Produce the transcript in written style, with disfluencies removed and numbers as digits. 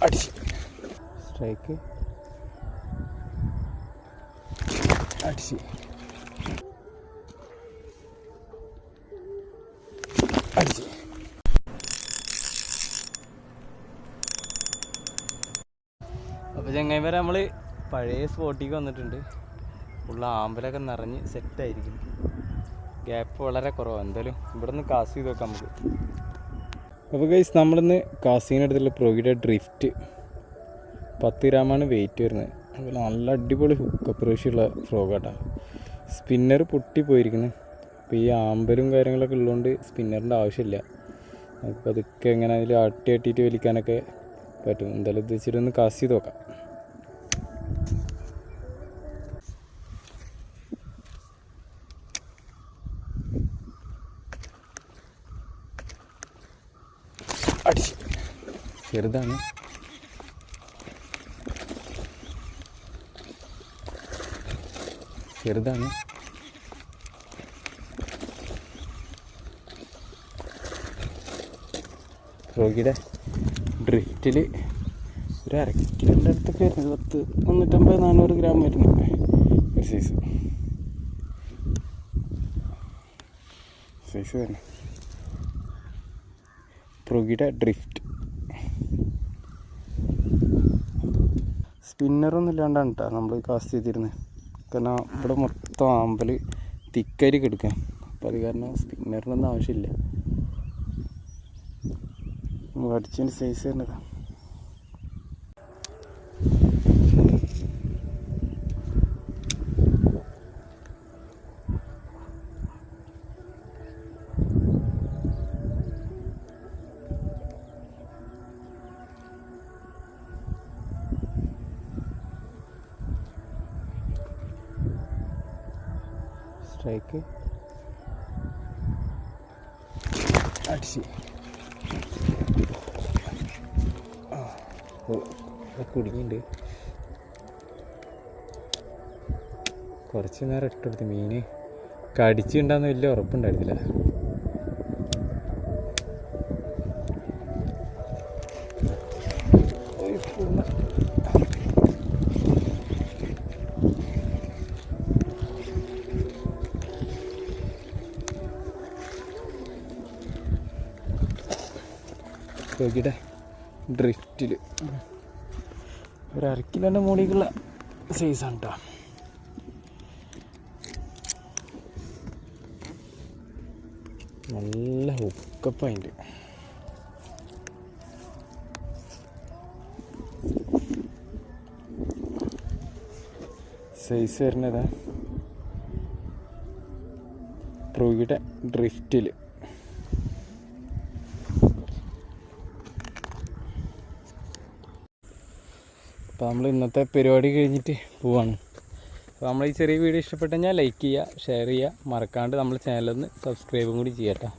അടിച്ച് സ്ട്രൈക്ക് അടിച്ച് അടിച്ച്. അപ്പോൾ ചങ്ങായിമാരെ നമ്മൾ പഴയ സ്പോട്ടിലേക്ക് വന്നിട്ടുണ്ട്. ഉള്ള ആമ്പലൊക്കെ നിറഞ്ഞ് സെറ്റായിരിക്കും. ഗ്യാപ്പ് വളരെ കുറവാണ്. എന്തായാലും ഇവിടെ നിന്ന് കാസ്റ്റ് ചെയ്ത് വെക്കാം നമുക്ക്. അപ്പോൾ ഗൈസ് നമ്മളിന്ന് കാസിനടുത്തുള്ള പ്രോയുടെ ഡ്രിഫ്റ്റ് 10 ഗ്രാമാണ് വെയിറ്റ് വരുന്നത്. അതുപോലെ നല്ല അടിപൊളി ഹുക്കപ്പ് റേഷ്യുള്ള ഫ്രോഗാട്ടാണ്. സ്പിന്നർ പൊട്ടിപ്പോയിരിക്കുന്നു. അപ്പോൾ ഈ ആമ്പലും കാര്യങ്ങളൊക്കെ ഉള്ളതുകൊണ്ട് സ്പിന്നറിൻ്റെ ആവശ്യമില്ല. നമുക്ക് അതൊക്കെ എങ്ങനെ അതിൽ ആട്ടിയിട്ട് വലിക്കാനൊക്കെ പറ്റും. എന്തായാലും ഇത് വെച്ചിട്ടൊന്ന് കാസ്റ്റ് ചെയ്ത് നോക്കാം. അടിച്ച് ചെറുതാണ്. ഫ്രോഗിയുടെ ഡ്രിഫ്റ്റിൽ ഒരു 1/2 കിലോൻ്റെ അടുത്തൊക്കെ വരുന്നത്. 350-400 ഗ്രാം വരുന്നു ഒരു സൈസ് വരുന്നു. ഫ്രോഗിയുടെ ഡ്രിഫ്റ്റ് സ്പിന്നറൊന്നും ഇല്ലാണ്ടാണ് കേട്ടോ നമ്മൾ കാസ്റ്റ് ചെയ്തിരുന്നത്. കാരണം ഇവിടെ മൊത്തം ആമ്പൽ തിക്കരിക്ക് എടുക്കാം. അപ്പോൾ അത് കാരണം സ്പിന്നറിനൊന്നും ആവശ്യമില്ല. അടിച്ചതിൻ്റെ സൈസ് തന്നെതാണ്. സ്ട്രൈക്ക് അടിച്ച് കുടുങ്ങിണ്ട്. കുറച്ച് നേരം ഇട്ടെടുത്ത് മീൻ കടിച്ചുണ്ടാകുന്ന വലിയ ഉറപ്പുണ്ടായിരുന്നില്ല. ഫ്രോഗിയുടെ ഡ്രിഫ്റ്റിൽ ഒരു 1/2 കിലോൻ്റെ മുകളിലേക്കുള്ള സൈസാണ് കേട്ടോ. നല്ല ഹുക്കപ്പായിട്ട് സൈസ് വരുന്നതാ. ഫ്രോഗിയുടെ ഡ്രിഫ്റ്റിൽ അപ്പോൾ നമ്മൾ ഇന്നത്തെ പരിപാടി കഴിഞ്ഞിട്ട് പോവാണ്. അപ്പോൾ നമ്മൾ ഈ ചെറിയ വീഡിയോ ഇഷ്ടപ്പെട്ടു കഴിഞ്ഞാൽ ലൈക്ക് ചെയ്യുക, ഷെയർ ചെയ്യുക, മറക്കാണ്ട് നമ്മൾ ചാനലൊന്ന് സബ്സ്ക്രൈബും കൂടി ചെയ്യാം കേട്ടോ.